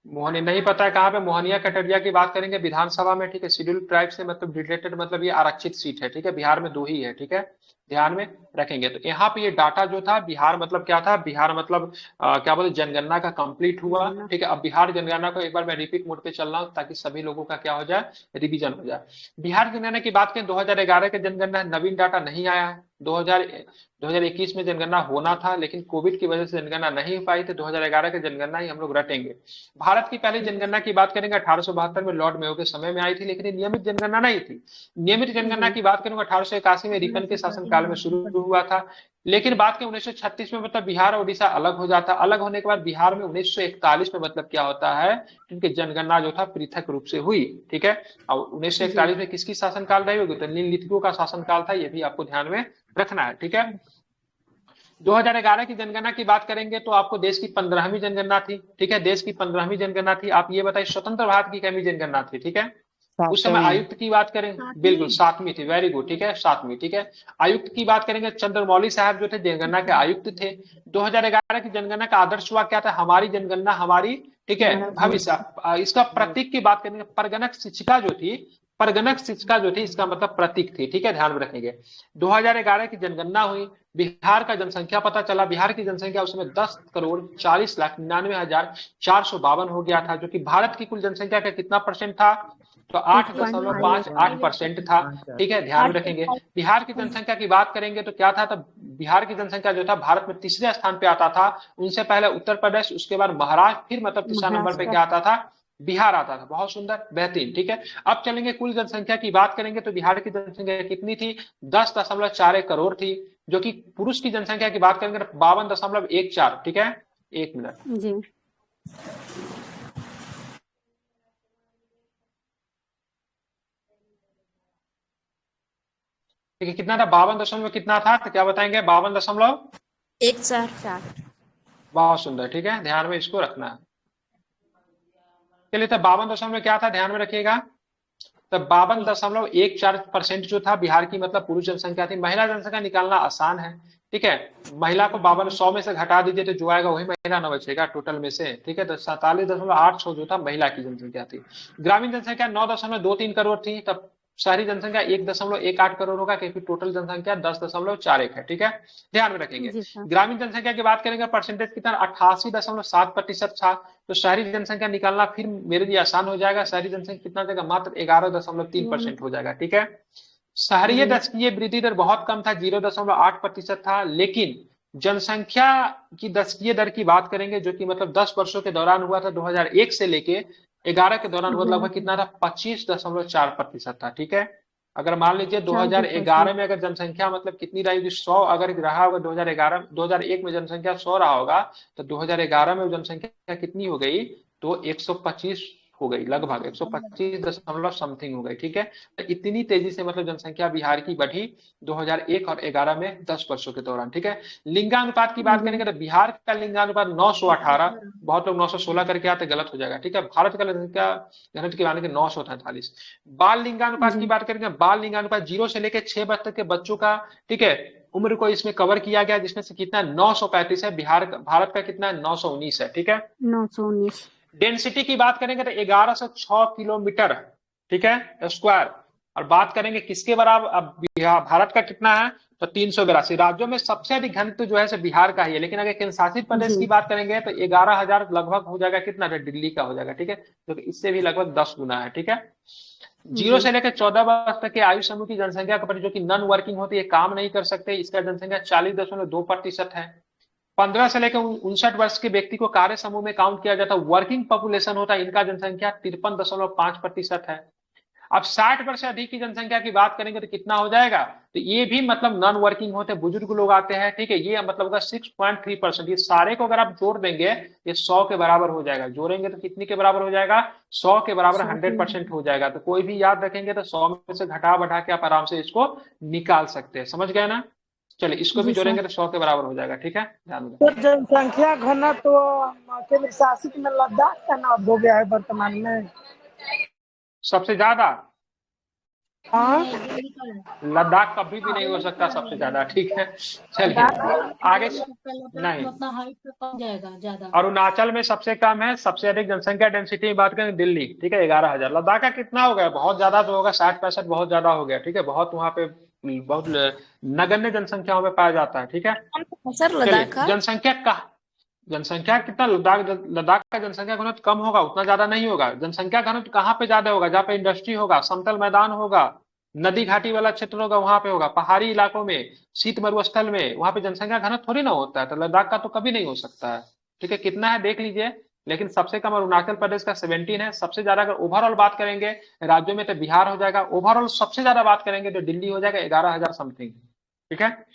मोहनी नहीं पता है कहाँ पे, मोहनिया कटरिया की बात करेंगे विधानसभा में, ठीक है। शेड्यूल ट्राइब से मतलब रिलेटेड मतलब ये आरक्षित सीट है, ठीक है, बिहार में 2 ही है, ठीक है, ध्यान में रखेंगे। तो यहाँ पे ये डाटा जो था, बिहार मतलब क्या था, बिहार मतलब क्या बोले, जनगणना का कंप्लीट हुआ, ठीक है। अब बिहार जनगणना को एक बार मैं रिपीट मोड पे चल रहा हूँ ताकि सभी लोगों का क्या हो जाए, रिवीजन हो जाए। बिहार जनगणना की बात करें, 2011 के जनगणना नवीन डाटा नहीं आया है। 2021 में जनगणना होना था, लेकिन कोविड की वजह से जनगणना नहीं हो पाई थी। 2011 के जनगणना ही हम लोग रटेंगे। भारत की पहली जनगणना की बात करेंगे 1872 में लॉर्ड मेयो के समय में आई थी, लेकिन ये नियमित जनगणना नहीं थी। नियमित जनगणना की बात करूंगा 1881 में रिपन के शासनकाल में शुरू हुआ था। लेकिन बात करें 1936 में, मतलब बिहार और उड़ीसा अलग हो जाता। अलग होने के बाद बिहार में 1941 में मतलब क्या होता है, क्योंकि जनगणना जो था पृथक रूप से हुई, ठीक है। और 1941 में किसकी शासनकाल रही होगी, तो निम्नलिखितों का शासनकाल था, ये भी आपको ध्यान में रखना है, ठीक है। 2011 की जनगणना की बात करेंगे तो आपको देश की 15वीं जनगणना थी, ठीक है। देश की 15वीं जनगणना थी। आप ये बताइए स्वतंत्र भारत की कितनी जनगणना थी, ठीक है। उस समय आयुक्त की बात करें, बिल्कुल 7वीं थी, वेरी गुड, ठीक है, 7वीं, ठीक है। आयुक्त की बात करेंगे, चंद्रमौली साहब जो थे जनगणना के आयुक्त थे। 2011 की जनगणना का आदर्श वाक्य क्या था, हमारी जनगणना हमारी, ठीक है, भविष्य। इसका प्रतीक की बात करेंगे, परगणक शिक्षिका जो थी, परगणक शिक्षिका जो थी, इसका मतलब प्रतीक थी, ठीक है, ध्यान में रखेंगे। 2011 की जनगणना हुई, बिहार का जनसंख्या पता चला। बिहार की जनसंख्या उस समय 10,40,99,452 हो गया था, जो कि भारत की कुल जनसंख्या का कितना परसेंट था, तो 8.58 था, ठीक है, ध्यान में रखेंगे। बिहार की जनसंख्या की बात करेंगे तो क्या था, तो बिहार की जनसंख्या जो था भारत में तीसरे स्थान पे आता था। उनसे पहले उत्तर प्रदेश, उसके बाद महाराष्ट्र, फिर मतलब तीसरा नंबर पे क्या आता था, बिहार आता था। बहुत सुंदर, बेहतरीन, ठीक है। अब चलेंगे कुल जनसंख्या की बात करेंगे तो बिहार की जनसंख्या कितनी थी, 10.41 करोड़ थी, जो कि पुरुष की जनसंख्या की बात करेंगे 52.14, ठीक है। एक मिनट जी। ठीक है, कितना था, 52 कितना था, तो क्या बताएंगे, 52.14। बहुत सुंदर, ठीक है, ध्यान में इसको रखना है। चलिए, तो 52 क्या था, ध्यान में रखिएगा। तो 52.14% जो था बिहार की मतलब पुरुष जनसंख्या थी। महिला जनसंख्या निकालना आसान है, ठीक है। महिला को 52 में से घटा दीजिए तो जो आएगा वही महिला न बचेगा टोटल में से, ठीक है। तो 47.86 जो था महिला की जनसंख्या थी। ग्रामीण जनसंख्या 9.23 करोड़ थी, तब शहरी जनसंख्या 1.18 करोड़ होगा, क्योंकि टोटल जनसंख्या 10.41 है, ठीक है, ध्यान में रखेंगे। ग्रामीण जनसंख्या की बात करेंगे, परसेंटेज कितना 88.7% था। तो शहरी जनसंख्या निकालना फिर मेरे लिए आसान हो जाएगा। शहरी जनसंख्या कितना जाएगा, मात्र 11.3% हो जाएगा, ठीक है। शहरी दशकीय वृद्धि दर बहुत कम था, 0.8% था। लेकिन जनसंख्या की दशकीय दर की बात करेंगे, जो कि मतलब 10 वर्षों के दौरान हुआ था, 2001 से लेके 11 के दौरान हुआ, लगभग कितना था, 25.4% था, ठीक है। अगर मान लीजिए 2011 में अगर जनसंख्या मतलब कितनी रही, 100 अगर रहा होगा, 2001 में जनसंख्या 100 रहा होगा, तो 2011 में जनसंख्या कितनी हो गई, तो 125 हो गई, लगभग 125 दशमलव समथिंग हो गई, ठीक है। तो इतनी तेजी से मतलब जनसंख्या बिहार की बढ़ी 2001 और 11 में 10 वर्षों के दौरान, ठीक है। लिंगानुपात की बात करेंगे तो बिहार का लिंगानुपात 918, बहुत लोग 916 करके आते, गलत हो जाएगा, ठीक है। भारत का जनसंख्या घनत्व की माने 943। बाल लिंगानुपात की बात करेंगे, बाल लिंगानुपात 0 से लेकर 6 वर्ष तक के बच्चों का, ठीक है, उम्र को इसमें कवर किया गया, जिसमें से कितना 935 है। भारत का कितना है, 919 है, ठीक है, 919। डेंसिटी की बात करेंगे तो 1106 किलोमीटर, ठीक है, स्क्वायर। और बात करेंगे किसके बराबर, अब भारत का कितना है, तो 382। राज्यों में सबसे अधिक घनत्व जो है बिहार का ही है। लेकिन अगर केंद्र शासित प्रदेश की बात करेंगे तो 11,000 लगभग हो जाएगा, कितना, दिल्ली का हो जाएगा, ठीक है, जो कि इससे भी लगभग 10 गुना है, ठीक है। 0 से लेकर 14 वर्ष तक के आयु समूह की जनसंख्या का, जो कि नॉन वर्किंग होती है, काम नहीं कर सकते, इसका जनसंख्या 40.2% है। 15 से लेकर 59 वर्ष के व्यक्ति को कार्य समूह में काउंट किया जाता है, वर्किंग पॉपुलेशन होता है, इनका जनसंख्या 53.5% है। अब 60 वर्ष से अधिक की जनसंख्या की बात करेंगे तो कितना हो जाएगा, तो ये भी मतलब नॉन वर्किंग होते हैं, बुजुर्ग लोग आते हैं, ठीक है। ये मतलब होगा 6.3%। ये सारे को अगर आप जोड़ देंगे ये 100 के बराबर हो जाएगा। जोड़ेंगे तो कितनी के बराबर हो जाएगा, 100 के बराबर 100% हो जाएगा। तो कोई भी याद रखेंगे तो 100 में से घटा बढ़ा के आप आराम से इसको निकाल सकते हैं, समझ गए ना। चलिए, इसको भी जोड़ेंगे तो 100 के बराबर हो जाएगा, ठीक है, ध्यान दें। तो जनसंख्या घनत्व तो केंद्र शासित में लद्दाख का नाम हो गया है वर्तमान में सबसे ज्यादा। हाँ, लद्दाख कभी भी नहीं हो सकता सबसे ज्यादा, ठीक है। चलिए आगे, नहीं, अपना हाइट पे कम जाएगा ज्यादा। अरुणाचल में सबसे कम है। सबसे अधिक जनसंख्या डेंसिटी की बात करें दिल्ली, ठीक है, 11,000। लद्दाख का कितना हो गया, बहुत ज्यादा तो होगा, 60-65 बहुत ज्यादा हो गया, ठीक है, बहुत वहां पे बहुत नगण्य जनसंख्याओं में पाया जाता है, ठीक है। सर चलिए, लद्दाख का जनसंख्या कितना, लद्दाख लद्दाख का जनसंख्या घनत्व कम होगा, उतना ज्यादा नहीं होगा। जनसंख्या घनत्व कहाँ पे ज्यादा होगा, जहाँ पे इंडस्ट्री होगा, समतल मैदान होगा, नदी घाटी वाला क्षेत्र होगा, वहां पे होगा। पहाड़ी इलाकों में, शीत मरुस्थल में, वहां पे जनसंख्या घनत्व थोड़ी ना होता है, तो लद्दाख का तो कभी नहीं हो सकता है, ठीक है। कितना है देख लीजिए, लेकिन सबसे कम अरुणाचल प्रदेश का 17 है। सबसे ज्यादा अगर ओवरऑल बात करेंगे राज्यों में तो बिहार हो जाएगा। ओवरऑल सबसे ज्यादा बात करेंगे तो दिल्ली हो जाएगा 11,000 समथिंग, ठीक है।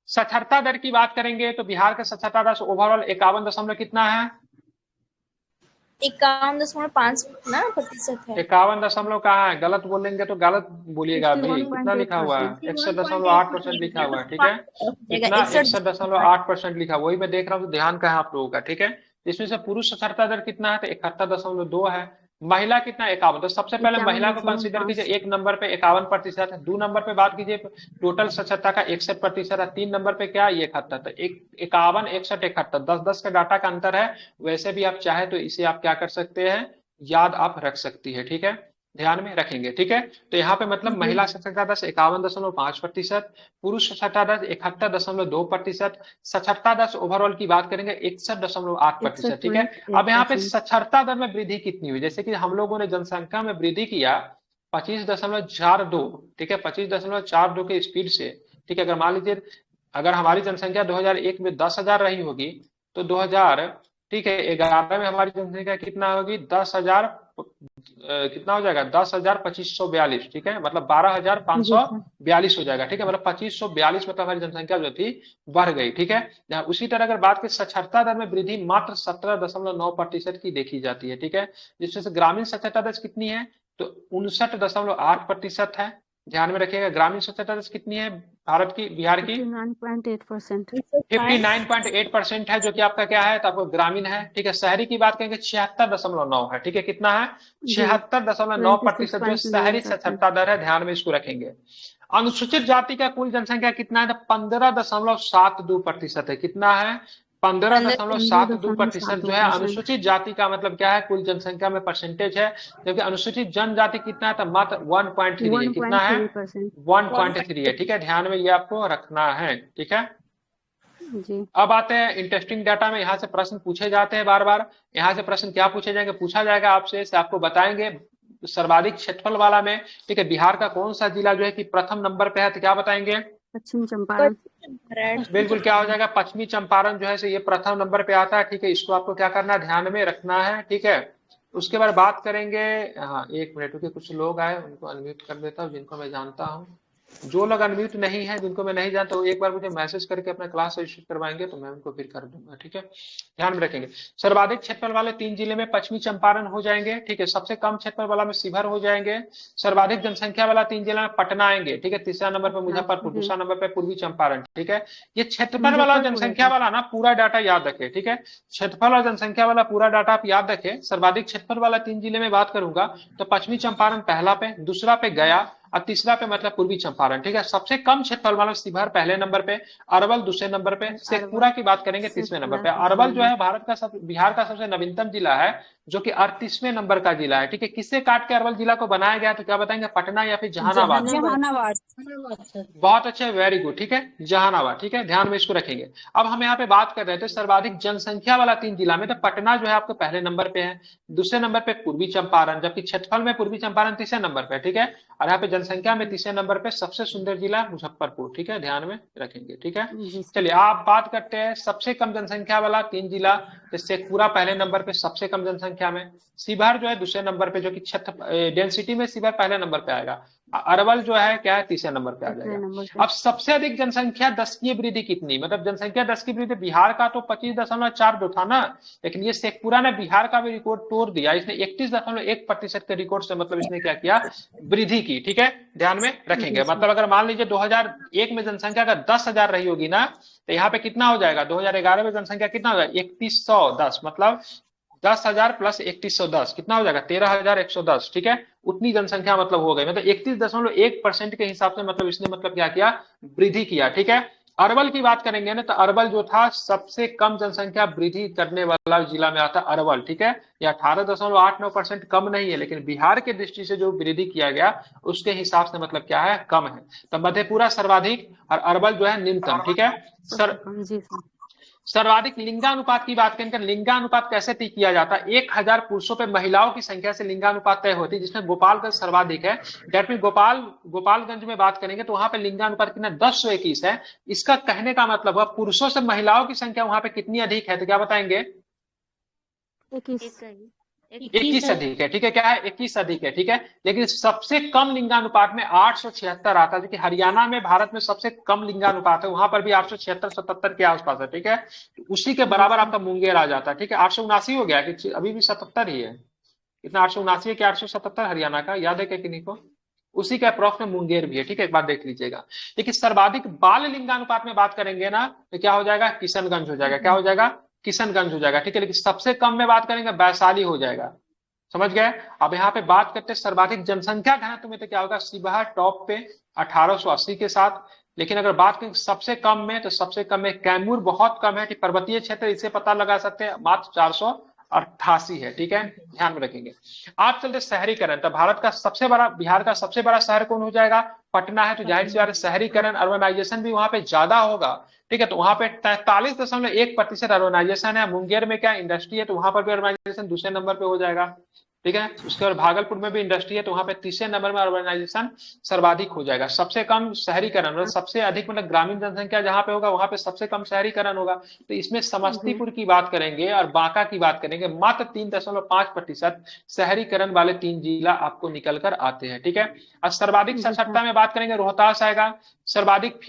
साक्षरता दर की बात करेंगे तो बिहार का साक्षरता दर ओवरऑल 51 दशमलव कितना है, 51.5 ना प्रतिशत है। 51 दशमलव कहाँ है, गलत बोलेंगे तो गलत बोलिएगा अभी। कितना लिखा हुआ है, 61.8% लिखा हुआ है, ठीक है। कितना, 61.8% लिखा, वही मैं देख रहा हूँ, ध्यान का है आप लोगों का, ठीक है। इसमें से पुरुष साक्षरता दर कितना है, तो 71.2 है। महिला कितना, 51। तो सबसे पहले महिला को कंसीडर कीजिए, 1 नंबर पे 51% है। 2 नंबर पे बात कीजिए टोटल साक्षरता का 61% है। 3 नंबर पे क्या, ये 71। तो 51, 61, 71, 10-10 का डाटा का अंतर है। वैसे भी आप चाहे तो इसे आप क्या कर सकते हैं, याद आप रख सकती है, ठीक है, ध्यान में रखेंगे, ठीक है। तो यहाँ पे मतलब महिला साक्षरता दर 51.5%, पुरुष साक्षरता दर 71.2%, साक्षरता दर ओवरऑल की बात करेंगे 61.8%, ठीक है। अब यहाँ पे साक्षरता दर में वृद्धि कितनी हुई, जैसे कि हम लोगों ने जनसंख्या में वृद्धि किया 25.42, ठीक है, 25.42 के स्पीड से, ठीक है। अगर मान लीजिए अगर हमारी जनसंख्या 2001 में 10,000 रही होगी, तो 2000, ठीक है, 11 में हमारी जनसंख्या कितना होगी, 10,000 कितना हो जाएगा, 10,2542, ठीक है, मतलब 12,542 हो जाएगा, ठीक है। मतलब 2542 मतलब हमारी जनसंख्या जो थी बढ़ गई, ठीक है। उसी तरह अगर बात की साक्षरता दर में वृद्धि मात्र 17.9% की देखी जाती है, ठीक है। जिसमें से ग्रामीण साक्षरता दर कितनी है, तो 59.8% है। ध्यान में रखिएगा, ग्रामीण साक्षरता दर कितनी है भारत की, बिहार की 59.8%। 59.8% है, जो कि आपका क्या है, तो आपको ग्रामीण है, ठीक है। शहरी की बात करेंगे 76.9 है, ठीक है। कितना है, 76.9% जो शहरी साक्षरता दर है, ध्यान में इसको रखेंगे। अनुसूचित जाति का कुल जनसंख्या कितना है, 15.72% है। कितना है, 15.72% जो है अनुसूचित जाति का मतलब क्या है, कुल जनसंख्या में परसेंटेज है। जबकि अनुसूचित जनजाति कितना है, तो मात्र 1.3 है। कितना है, 1.3 है, ठीक है। ध्यान में ये आपको रखना है, ठीक है जी। अब आते हैं इंटरेस्टिंग डाटा में। यहाँ से प्रश्न पूछे जाते हैं बार बार। यहाँ से प्रश्न क्या पूछे जाएंगे, पूछा जाएगा आपसे, आपको बताएंगे सर्वाधिक क्षेत्रफल वाला में, ठीक है, बिहार का कौन सा जिला जो है कि प्रथम नंबर पे है, तो क्या बताएंगे, पश्चिम चंपारण। बिल्कुल क्या हो जाएगा, पश्चिमी चंपारण जो है ये प्रथम नंबर पे आता है, ठीक है। इसको आपको क्या करना है, ध्यान में रखना है, ठीक है। उसके बाद बात करेंगे, हाँ 1 मिनट रुकिए, कुछ लोग आए उनको अनम्यूट कर देता हूँ जिनको मैं जानता हूँ। जो लोग अनम्यूट नहीं है, जिनको मैं नहीं जानता, वो एक बार मुझे मैसेज करके अपना क्लास रजिस्टर करवाएंगे तो मैं उनको फिर कर दूंगा, ठीक है। ध्यान में रखेंगे, सर्वाधिक क्षेत्रफल वाले 3 जिले में पश्चिमी चंपारण हो जाएंगे, ठीक है। सबसे कम क्षेत्रफल वाला में शिवहर हो जाएंगे। सर्वाधिक जनसंख्या वाला 3 जिला में पटना आएंगे, ठीक है। तीसरा नंबर पर मुजफ्फरपुर, दूसरा नंबर पर पूर्वी चंपारण, ठीक है। ये क्षेत्रफल वाला जनसंख्या वाला ना पूरा डाटा याद रखे, ठीक है। क्षेत्रफल और जनसंख्या वाला पूरा डाटा आप याद रखें। सर्वाधिक क्षेत्रफल वाला 3 जिले में बात करूंगा तो पश्चिमी चंपारण पहला पे, दूसरा पे गया और तीसरा पे मतलब पूर्वी चंपारण, ठीक है। सबसे कम क्षेत्रफल वाला शिवहर पहले नंबर पे, अरवल दूसरे नंबर पे, शेखपुरा की बात करेंगे तीसरे नंबर पे। अरवल जो है भारत का बिहार का सबसे नवीनतम जिला है, जो कि 38वें नंबर का जिला है, ठीक है। किससे काट के अरवल जिला को बनाया गया, तो क्या बताएंगे, पटना या फिर जहानाबाद। बहुत अच्छे, वेरी गुड, ठीक है, जहानाबाद, ठीक है। ध्यान में इसको रखेंगे। अब हम यहाँ पे बात कर रहे थे सर्वाधिक जनसंख्या वाला 3 जिला में, तो पटना जो है आपको पहले नंबर पे है, दूसरे नंबर पे पूर्वी चंपारण, जबकि क्षेत्रफल में पूर्वी चंपारण तीसरे नंबर पे, ठीक है। और यहाँ पे जनसंख्या में तीसरे नंबर पे सबसे सुंदर जिला मुजफ्फरपुर, ठीक है, ध्यान में रखेंगे, ठीक है। चलिए आप बात करते हैं सबसे कम जनसंख्या वाला 3 जिला, तो शेखपुरा पहले नंबर पे सबसे कम जनसंख्या में, शिवहर जो है दूसरे नंबर पे, जो कि क्षेत्र डेंसिटी में शिवहर पहले नंबर पे आएगा, अरवल जो है क्या है तीसरे नंबर पे आ जाएगा। अब सबसे अधिक जनसंख्या 10 की वृद्धि कितनी, मतलब जनसंख्या 10 की वृद्धि बिहार का तो 25.42 था ना, लेकिन ये शेखपुरा ने बिहार का भी रिकॉर्ड तोड़ दिया। इसने 31.1% के रिकॉर्ड से मतलब इसने क्या किया, वृद्धि की, ठीक है। ध्यान में रखेंगे, मतलब अगर मान लीजिए 2001 में जनसंख्या अगर 10,000 रही होगी ना, तो यहाँ पे कितना हो जाएगा, 2011 में जनसंख्या कितना हो जाएगा, 3110, मतलब 10,000 प्लस 3110 कितना हो जाएगा, 13,110, ठीक है। उतनी जनसंख्या मतलब हो गई, मतलब 31.1% के हिसाब से मतलब इसने मतलब क्या किया, वृद्धि किया, ठीक है। अरवल की बात करेंगे ना, तो अरवल जो था सबसे कम जनसंख्या वृद्धि करने वाला जिला में आता अरवल, ठीक है। ये 18.89% कम नहीं है, लेकिन बिहार के दृष्टि से जो वृद्धि किया गया उसके हिसाब से मतलब क्या है, कम है। तो मधेपुरा सर्वाधिक और अरवल जो है न्यूनतम, ठीक है। सबसे कम, जी सर। सर्वाधिक लिंगानुपात की बात करें, लिंगानुपात कैसे तय किया जाता है? 1000 पुरुषों पे महिलाओं की संख्या से लिंगानुपात तय होती है, जिसमें गोपालगंज सर्वाधिक है। डेट मीन गोपालगंज में बात करेंगे तो वहां पे लिंगानुपात कितना 10:21 है। इसका कहने का मतलब हुआ पुरुषों से महिलाओं की संख्या वहां पे कितनी अधिक है, तो क्या बताएंगे? 21 अधिक है, ठीक है। क्या है? 21 अधिक है, ठीक है। लेकिन सबसे कम लिंगानुपात में 876 आता है, जो कि हरियाणा में भारत में सबसे कम लिंगानुपात है, वहां पर भी 876-77 के आसपास है, ठीक है। उसी के बराबर आपका मुंगेर आ जाता है, ठीक है। 879 हो गया कि अभी भी 77 ही है? कितना 879 है कि 877 हरियाणा का, याद है क्या किन्हीं को? उसी के अप्रोक्स में मुंगेर भी है, ठीक है। एक बार देख लीजिएगा। लेकिन सर्वाधिक बाल लिंगानुपात में बात करेंगे ना, तो क्या हो जाएगा? किशनगंज हो जाएगा। क्या हो जाएगा? किशनगंज हो जाएगा, ठीक है। लेकिन सबसे कम में बात करेंगे वैशाली हो जाएगा। समझ गए? अब यहाँ पे बात करते हैं सर्वाधिक जनसंख्या घनत्व में, तो क्या होगा? शिवहर टॉप पे 1880 के साथ। लेकिन अगर बात करें सबसे कम में, तो सबसे कम में कैमूर बहुत कम है, पर्वतीय क्षेत्र, इसे पता लगा सकते हैं, मात्र 488 है, ठीक है। ध्यान में रखेंगे। आप चलते शहरीकरण, तो भारत का सबसे बड़ा, बिहार का सबसे बड़ा शहर कौन हो जाएगा? पटना है। तो जाहिर सी बात है शहरीकरण, अर्बनाइजेशन भी वहां पे ज्यादा होगा, ठीक है। तो वहां पे 43.1% अर्बनाइजेशन है। मुंगेर में क्या इंडस्ट्री है, तो वहां पर भी अर्बनाइजेशन दूसरे नंबर पे हो जाएगा, ठीक है। उसके बाद भागलपुर में भी इंडस्ट्री है, तो वहां पे तीसरे नंबर में अर्बनाइजेशन सर्वाधिक हो जाएगा। सबसे कम शहरीकरण, मतलब सबसे अधिक मतलब ग्रामीण जनसंख्या जहां पे होगा वहां पे सबसे कम शहरीकरण होगा। तो इसमें समस्तीपुर की बात करेंगे और बांका की बात करेंगे, मात्र 3.5% शहरीकरण वाले 3 जिला आपको निकल कर आते हैं, ठीक है। और सर्वाधिक साक्षरता में बात करेंगे रोहतास आएगा। सर्वाधिक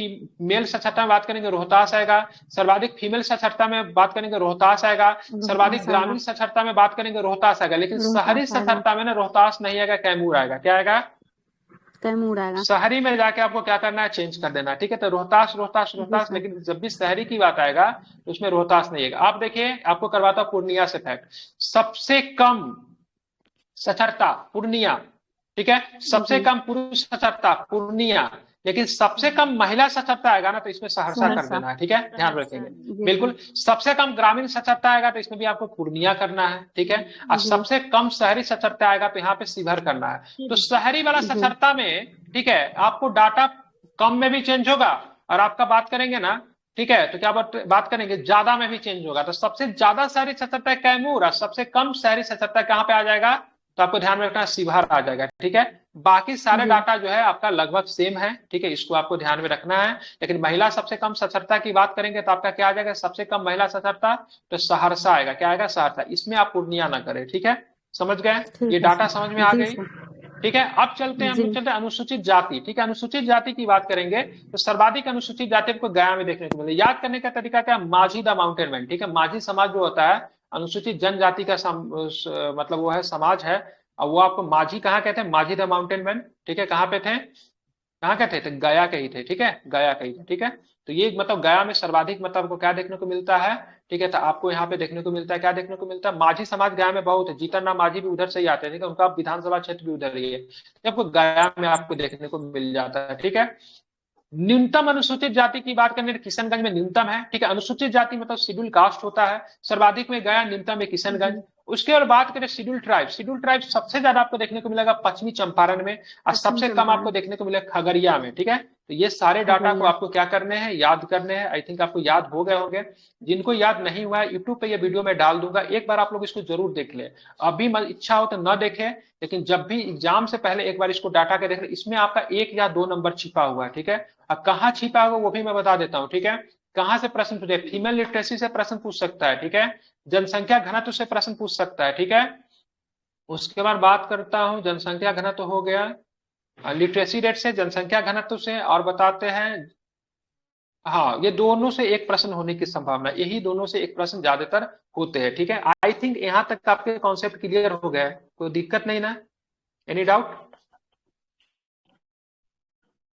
मेल साक्षरता में बात करेंगे रोहतास आएगा। सर्वाधिक फीमेल साक्षरता में बात करेंगे रोहतास आएगा। सर्वाधिक ग्रामीण साक्षरता में बात करेंगे रोहतास आएगा। लेकिन शहरी साक्षरता में ना रोहतास नहीं आएगा, कैमूर आएगा। क्या आएगा? कैमूर आएगा। शहरी में जाके आपको क्या करना है? चेंज कर देना, ठीक है। तो रोहतास रोहतास रोहतास, लेकिन जब भी शहरी की बात आएगा तो उसमें रोहतास नहीं आएगा। आप देखिए, आपको करवाता पूर्णिया से फैक्ट, सबसे कम साक्षरता पूर्णिया, ठीक है। सबसे कम पुरुष साक्षरता पूर्णिया, लेकिन सबसे कम महिला साक्षरता आएगा ना, तो इसमें सहरसा कर देना है, ठीक है। ध्यान रखेंगे बिल्कुल। सबसे कम ग्रामीण साक्षरता आएगा तो इसमें भी आपको पूर्णिया करना है, ठीक है। और सबसे कम शहरी साक्षरता आएगा तो यहाँ पे शिवहर करना है। तो शहरी वाला साक्षरता में, ठीक है, आपको डाटा कम में भी चेंज होगा, और आपका बात करेंगे ना, ठीक है, तो क्या बात करेंगे ज्यादा में भी चेंज होगा। तो सबसे ज्यादा शहरी साक्षरता कैमूर, और सबसे कम शहरी साक्षरता कहाँ पे आ जाएगा? तो आपको ध्यान में रखना शिवहर आ जाएगा, ठीक है। बाकी सारे डाटा जो है आपका लगभग सेम है, ठीक है। इसको आपको ध्यान में रखना है। लेकिन महिला सबसे कम साक्षरता की बात करेंगे तो आपका क्या आ जाएगा? सबसे कम महिला साक्षरता, तो सहरसा आएगा। क्या आएगा? सहरसा। इसमें आप पूर्णिया ना करें, ठीक है। समझ गए? ये डाटा समझ में आ गई, ठीक है। अब चलते हैं, हम लोग चलते हैं अनुसूचित जाति, ठीक है। अनुसूचित जाति की बात करेंगे तो सर्वाधिक अनुसूचित जाति आपको गया में देखने को मिले। याद करने का तरीका क्या? माझी द माउंटेन मैन, ठीक है। माझी समाज जो होता है अनुसूचित जनजाति का मतलब वो है समाज है, और वो आपको माझी कहाँ कहते हैं? माझी द माउंटेन मैन, ठीक है। कहाँ पे थे? कहाँ के थे? गया के ही थे, ठीक है। गया के ही थे, ठीक है। तो ये मतलब गया में सर्वाधिक मतलब आपको क्या देखने को मिलता है, ठीक है। तो आपको यहाँ पे देखने को मिलता है, क्या देखने को मिलता है? माझी समाज गया में बहुत है। जीतन राम माझी भी उधर से ही आते हैं, ठीक है। उनका विधानसभा क्षेत्र भी उधर ही है, आपको गया में आपको देखने को मिल जाता है, ठीक है। न्यूनतम अनुसूचित जाति की बात करें, किशनगंज में न्यूनतम है, ठीक है। अनुसूचित जाति मतलब शेड्यूल कास्ट होता है। सर्वाधिक में गया, न्यूनतम में किशनगंज। उसके और बात करें शेड्यूल ट्राइब, शेड्यूल ट्राइब सबसे ज्यादा आपको देखने को मिलेगा पश्चिमी चंपारण में, और सबसे कम आपको देखने को मिलेगा खगड़िया में, ठीक है। तो ये सारे डाटा को आपको क्या करने हैं? याद करने हैं। आई थिंक आपको याद हो गए होंगे। जिनको याद नहीं हुआ है, यूट्यूब पे ये वीडियो में डाल दूंगा, एक बार आप लोग इसको जरूर देख ले। अभी इच्छा हो तो न देखे, लेकिन जब भी एग्जाम से पहले एक बार इसको डाटा के देख ले। इसमें आपका 1 या 2 नंबर छिपा हुआ है, ठीक है। और कहाँ छिपा हुआ वो भी मैं बता देता हूँ, ठीक है। कहाँ से प्रश्न पूछे? फीमेल लिटरेसी से प्रश्न पूछ सकता है, ठीक है। जनसंख्या घनत्व से प्रश्न पूछ सकता है, ठीक है। उसके बाद बात करता हूं, जनसंख्या घनत्व हो गया, लिटरेसी रेट से, जनसंख्या घनत्व से, और बताते हैं, हाँ, ये दोनों से एक प्रश्न होने की संभावना, यही दोनों से एक प्रश्न ज्यादातर होते हैं, ठीक है। आई थिंक यहाँ तक आपके कॉन्सेप्ट क्लियर हो गए, कोई दिक्कत नहीं ना? Any doubt?